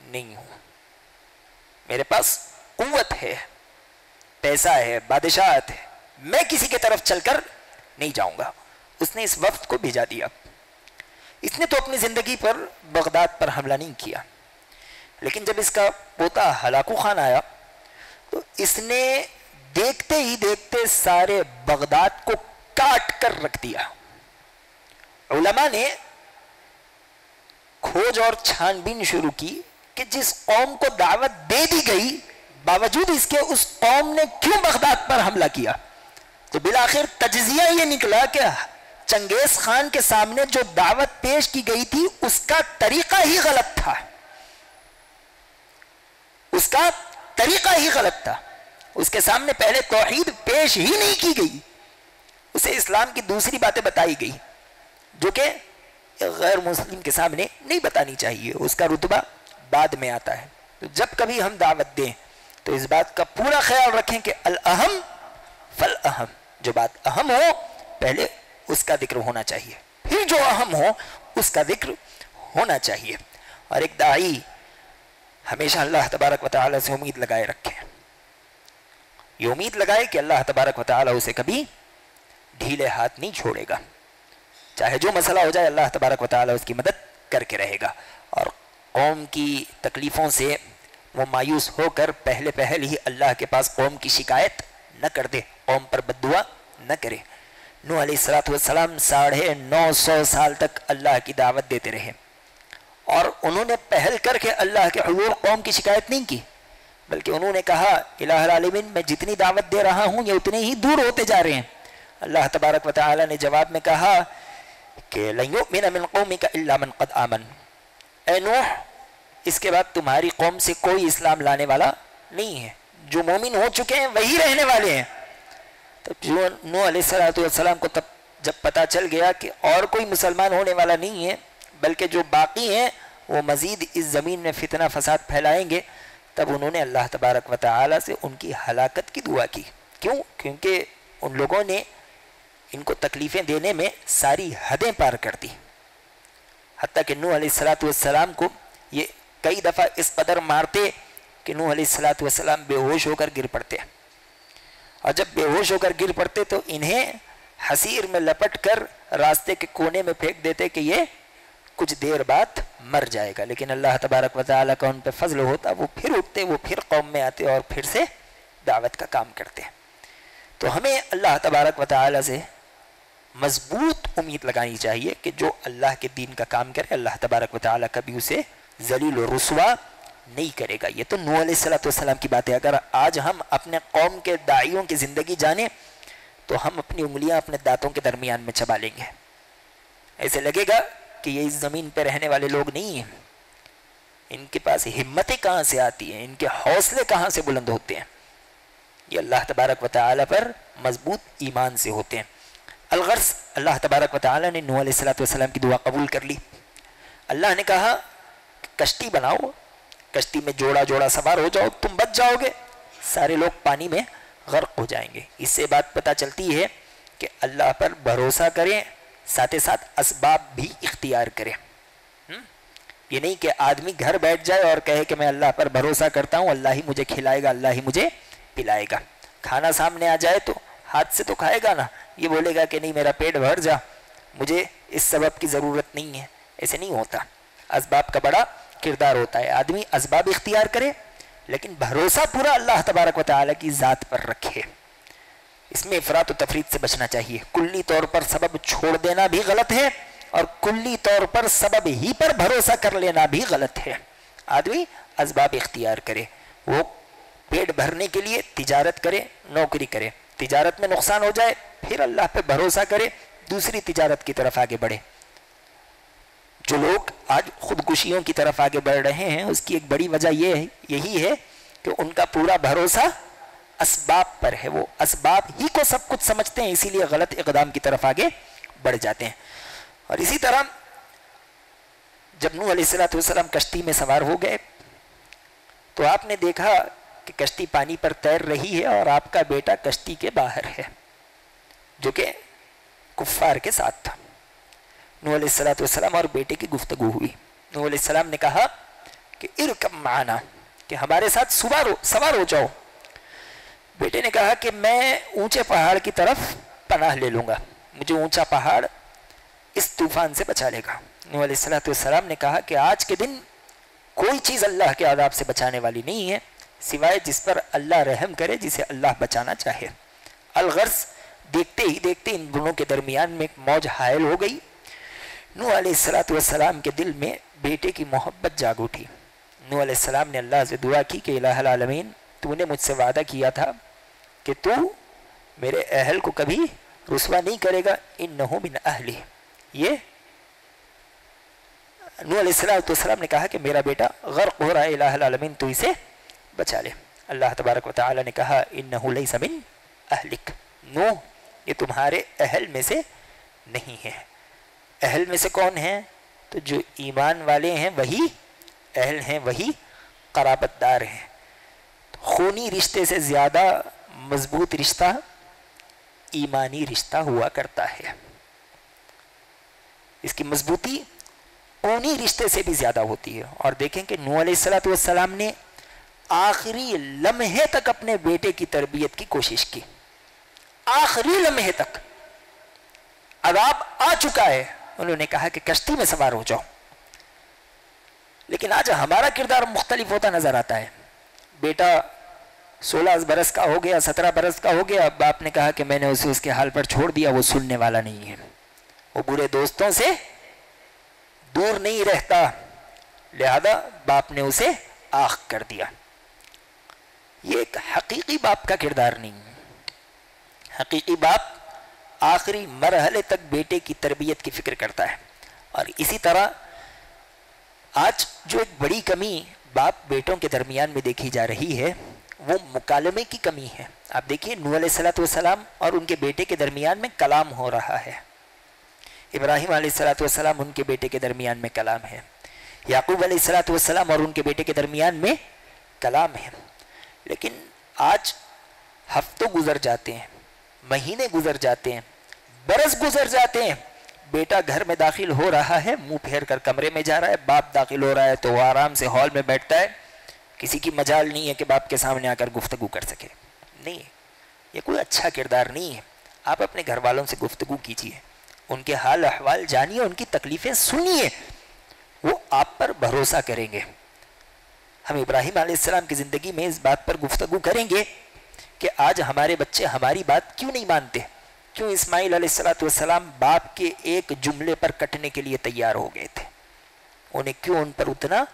Speaker 2: نہیں ہوں. میرے پاس قوت ہے، پیسہ ہے، بادشاہت ہے، میں کسی کے طرف چل کر نہیں جاؤں گا. اس نے اس وفد کو بھیجا دیا. اس نے تو اپنی زندگی پر بغداد پر حملہ نہیں کیا، لیکن جب اس کا پوتا ہلاکو خان آیا تو اس نے دیکھتے ہی دیکھتے سارے بغداد کو کاٹ کر رکھ دیا. علماء نے کھوج اور چھان بین شروع کی کہ جس قوم کو دعوت دے دی گئی باوجود اس کے اس قوم نے کیوں بغداد پر حملہ کیا. تو بالآخر تجزیہ یہ نکلا کہ چنگیز خان کے سامنے جو دعوت پیش کی گئی تھی اس کا طریقہ ہی غلط تھا. اس کا طریقہ ہی غلط تھا. اس کے سامنے پہلے توحید پیش ہی نہیں کی گئی، اسے اسلام کی دوسری باتیں بتائی گئی جو کہ غیر مسلم کے سامنے نہیں بتانی چاہیے. اس کا رتبہ بعد میں آتا ہے. تو جب کبھی ہم دعوت دیں تو اس بات کا پورا خیال رکھیں کہ الاہم فالاہم، جو بات اہم ہو پہلے اس کا ذکر ہونا چاہیے، پھر جو اہم ہو اس کا ذکر ہونا چاہیے. اور ایک داعی ہمیشہ اللہ تبارک و تعالی سے امید لگائے رکھے، یہ امید لگائے کہ اللہ تبارک و تعالی اسے کبھی ڈھیلے ہاتھ نہیں چھوڑے گا. چاہے جو مسئلہ ہو جائے اللہ تبارک و تعالی اس کی مدد کر کے رہے گا. اور قوم کی تکلیفوں سے وہ مایوس ہو کر پہلے ہی اللہ کے پاس قوم کی شکایت نہ کر دے، قوم پر بددعا نہ کرے. نوح علیہ السلام 950 سال تک اللہ کی دعوت دیتے رہے اور انہوں نے پہل کر کے اللہ کے حضور قوم کی شکایت نہیں کی، بلکہ انہوں نے کہا الہ العالمین میں جتنی دعوت دے رہا ہوں یہ اتنے ہی دور ہوتے جا رہے ہیں. اللہ تبارک و تعالی نے جواب میں کہا کہ لن یؤمن من قومک الا من قد آمن. اے نوح اس کے بعد تمہاری قوم سے کوئی اسلام لانے والا نہیں ہے، جو مومن ہو چکے ہیں وہی رہنے والے ہیں. تب نوح علیہ السلام کو تب جب پتہ چل گیا کہ اور کوئی مسلمان ہونے والا نہیں ہے بلکہ جو باقی ہیں وہ مزید اس زمین میں فتنہ فساد پھیلائیں گے، تب انہوں نے اللہ تبارک و تعالی سے ان کی ہلاکت کی دعا کی. کیوں؟ کیونکہ ان لوگوں نے ان کو تکلیفیں دینے میں ساری حدیں پار کر دی، حتیٰ کہ نوح علیہ السلام کو یہ کئی دفعہ اس قدر مارتے کہ نوح علیہ السلام بے ہوش ہو کر گر پڑتے، اور جب بے ہوش ہو کر گر پڑتے تو انہیں حسیر میں لپٹ کر راستے کے کونے میں پھینک دیتے کہ یہ کچھ دیر بعد مر جائے گا، لیکن اللہ تبارک و تعالیٰ کا ان پہ فضل ہوتا، وہ پھر اٹھتے، وہ پھر قوم میں آتے اور پھر سے دعوت کا کام کرتے۔ تو ہمیں اللہ تبارک و تعالیٰ سے مضبوط امید لگانی چاہیے کہ جو اللہ کے دین کا کام کرے اللہ تبارک و تعالیٰ کبھی اسے ذلیل و رسوا نہیں کرے گا۔ یہ تو نوح علیہ السلام کی بات ہے۔ اگر آج ہم اپنے قوم کے داعیوں کی زندگی جانیں تو ہم اپنی انگلیاں اپنے دانتوں کے درمیان میں چبا لیں گے، ایسے لگے گا کہ یہ اس زمین پہ رہنے والے لوگ نہیں ہیں، ان کے پاس ہمتیں کہاں سے آتی ہیں، ان کے حوصلے کہاں سے بلند ہوتے ہیں؟ یہ اللہ تبارک و تعالیٰ پر مضبوط ایمان سے ہوتے ہیں۔ الغرض اللہ تبارک و تعالیٰ نے نوح علیہ السلام کی دعا قبول کر لی۔ اللہ نے کہا کہ کشتی بناؤ، کشتی میں جوڑا جوڑا سوار ہو جاؤ، تم بچ جاؤ گے، سارے لوگ پانی میں غرق ہو جائیں گے۔ اس سے بات پتہ چلتی ہے کہ اللہ پر بھروسہ کریں، ساتھ ساتھ اسباب بھی اختیار کریں۔ یہ نہیں کہ آدمی گھر بیٹھ جائے اور کہے کہ میں اللہ پر بھروسہ کرتا ہوں، اللہ ہی مجھے کھلائے گا، اللہ ہی مجھے پلائے گا۔ کھانا سامنے آ جائے تو ہاتھ سے تو کھائے گا نا، یہ بولے گا کہ نہیں میرا پیٹ بھر جا، مجھے اس سبب کی ضرورت نہیں ہے، ایسے نہیں ہوتا۔ اسباب کا بڑا کردار ہوتا ہے، آدمی اسباب اختیار کرے لیکن بھروسہ پورا اللہ تبارک و تعالیٰ کی ذات پر رکھے۔ اس میں افراط و تفریط سے بچنا چاہیے۔ کلی طور پر سبب چھوڑ دینا بھی غلط ہے اور کلی طور پر سبب ہی پر بھروسہ کر لینا بھی غلط ہے۔ آدمی اسباب اختیار کرے، وہ پیٹ بھرنے کے لیے تجارت کرے، نوکری کرے، تجارت میں نقصان ہو جائے پھر اللہ پہ بھروسہ کرے، دوسری تجارت کی طرف آگے بڑھے۔ جو لوگ آج خودکشیوں کی طرف آگے بڑھ رہے ہیں اس کی ایک بڑی وجہ یہی ہے کہ ان کا پورا بھروسہ اسباب پر ہے، وہ اسباب ہی کو سب کچھ سمجھتے ہیں، اسی لیے غلط اقدام کی طرف آگے بڑھ جاتے ہیں۔ اور اسی طرح جب نوح علیہ السلام کشتی میں سوار ہو گئے تو آپ نے دیکھا کہ کشتی پانی پر تیر رہی ہے اور آپ کا بیٹا کشتی کے باہر ہے جو کہ کفار کے ساتھ تھا۔ نوح علیہ السلام اور بیٹے کی گفتگو ہوئی۔ نوح علیہ السلام نے کہا کہ ارکب معنا، کہ ہمارے ساتھ سوار ہو جاؤ۔ بیٹے نے کہا کہ میں اونچے پہاڑ کی طرف پناہ لے لوں گا، مجھے اونچا پہاڑ اس طوفان سے بچا لے گا۔ نوح علیہ السلام نے کہا کہ آج کے دن کوئی چیز اللہ کے عذاب سے بچانے والی نہیں ہے سوائے جس پر اللہ رحم کرے، جسے اللہ بچانا چاہے۔ الغرض دیکھتے ہی دیکھتے ان دونوں کے درمیان میں ایک موج حائل ہو گئی۔ نوح علیہ السلام کے دل میں بیٹے کی محبت جاگ اٹھی۔ نوح علیہ السلام نے اللہ سے دعا کی کہ الہ العالمین، تو نے مجھ سے وعدہ کیا تھا کہ تو میرے اہل کو کبھی رسوا نہیں کرے گا، انہو من اہلی۔ یہ نوح علیہ السلام نے کہا کہ میرا بیٹا غرق ہو رہا ہے، الہ العالمین تو اسے بچا لے۔ اللہ تبارک و تعالی نے کہا انہو لیس من اہلک، نوح یہ تمہارے اہل میں سے نہیں ہے۔ اہل میں سے کون ہیں؟ تو جو ایمان والے ہیں وہی اہل ہیں، وہی قرابت دار ہیں۔ خونی رشتے سے زیادہ مضبوط رشتہ ایمانی رشتہ ہوا کرتا ہے، اس کی مضبوطی خونی رشتے سے بھی زیادہ ہوتی ہے۔ اور دیکھیں کہ نوح علیہ السلام نے آخری لمحے تک اپنے بیٹے کی تربیت کی کوشش کی، آخری لمحے تک۔ عذاب آ چکا ہے، انہوں نے کہا کہ کشتی میں سوار ہو جاؤ۔ لیکن آج ہمارا کردار مختلف ہوتا نظر آتا ہے۔ بیٹا 16 برس کا ہو گیا، 17 برس کا ہو گیا، باپ نے کہا کہ میں نے اسے اس کے حال پر چھوڑ دیا، وہ سننے والا نہیں ہے، وہ برے دوستوں سے دور نہیں رہتا، لہذا باپ نے اسے آخ کر دیا۔ یہ ایک حقیقی باپ کا کردار نہیں ہے۔ حقیقی باپ آخری مرحلے تک بیٹے کی تربیت کی فکر کرتا ہے۔ اور اسی طرح آج جو ایک بڑی کمی باپ بیٹوں کے درمیان میں دیکھی جا رہی ہے وہ مکالمے کی کمی ہے۔ آپ دیکھیے نوح علیہ السلام اور ان کے بیٹے کے درمیان میں کلام ہو رہا ہے، ابراہیم علیہ السلام ان کے بیٹے کے درمیان میں کلام ہے، یعقوب علیہ السلام اور ان کے بیٹے کے درمیان میں کلام ہے۔ لیکن آج ہفتوں گزر جاتے ہیں، مہینے گزر جاتے ہیں، برس گزر جاتے ہیں، بیٹا گھر میں داخل ہو رہا ہے، منہ پھیر کر کمرے میں جا رہا ہے، باپ داخل ہو رہا ہے تو وہ آرام سے ہال میں بیٹھتا ہے، کسی کی مجال نہیں ہے کہ باپ کے سامنے آ کر گفتگو کر سکے. نہیں، یہ کوئی اچھا کردار نہیں ہے. آپ اپنے گھر والوں سے گفتگو کیجیے، ان کے حال احوال جانیے، ان کی تکلیفیں سنیے، وہ آپ پر بھروسہ کریں گے. ہم ابراہیم علیہ السلام کی زندگی میں اس بات پر گفتگو کریں گے کہ آج ہمارے بچے ہماری بات کیوں نہیں مانتے، کیوں اسماعیل علیہ السلام باپ کے ایک جملے پر کٹنے کے لیے تیار ہو گئے تھے، انہیں کیوں ان پر اتنا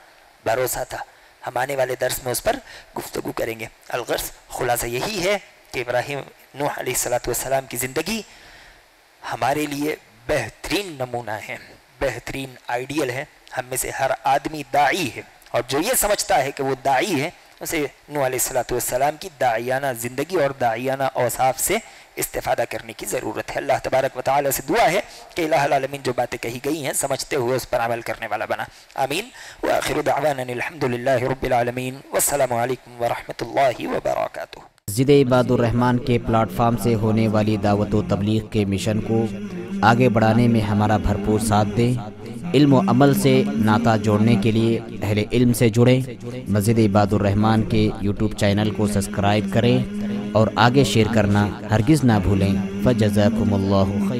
Speaker 2: بھروسہ تھا. ہم آنے والے درس میں اس پر گفتگو کریں گے. الغرض خلاصہ یہی ہے کہ ابراہیم نوح علیہ السلام کی زندگی ہمارے لیے بہترین نمونہ ہے، بہترین آئیڈیل ہے. ہم میں سے ہر آدمی داعی ہے، اور جو یہ سمجھتا ہے کہ وہ داعی ہے اسے نوح علیہ السلام کی داعیانہ زندگی اور داعیانہ اوصاف سے استفادہ کرنے کی ضرورت ہے. اللہ تبارک و تعالی سے دعا ہے کہ الہ العالمین جو باتیں کہی گئی ہیں سمجھتے ہوئے اس پر عمل کرنے والا بنا. آمین. وآخر دعوانا الحمدللہ رب العالمین والسلام علیکم ورحمۃ اللہ وبرکاتہ.
Speaker 3: مسجد عباد الرحمن کے پلیٹ فارم سے ہونے والی دعوت و تبلیغ کے مشن کو آگے بڑھانے میں ہمارا بھرپور ساتھ دیں. علم و عمل سے ناطہ جوڑنے کے لیے اہل علم سے جڑیں. مسجد عباد الرحمن کے یوٹیوب چینل کو سبسکرائب کریں اور آگے شیئر کرنا ہرگز نہ بھولیں. فجزاکم اللہ خیر.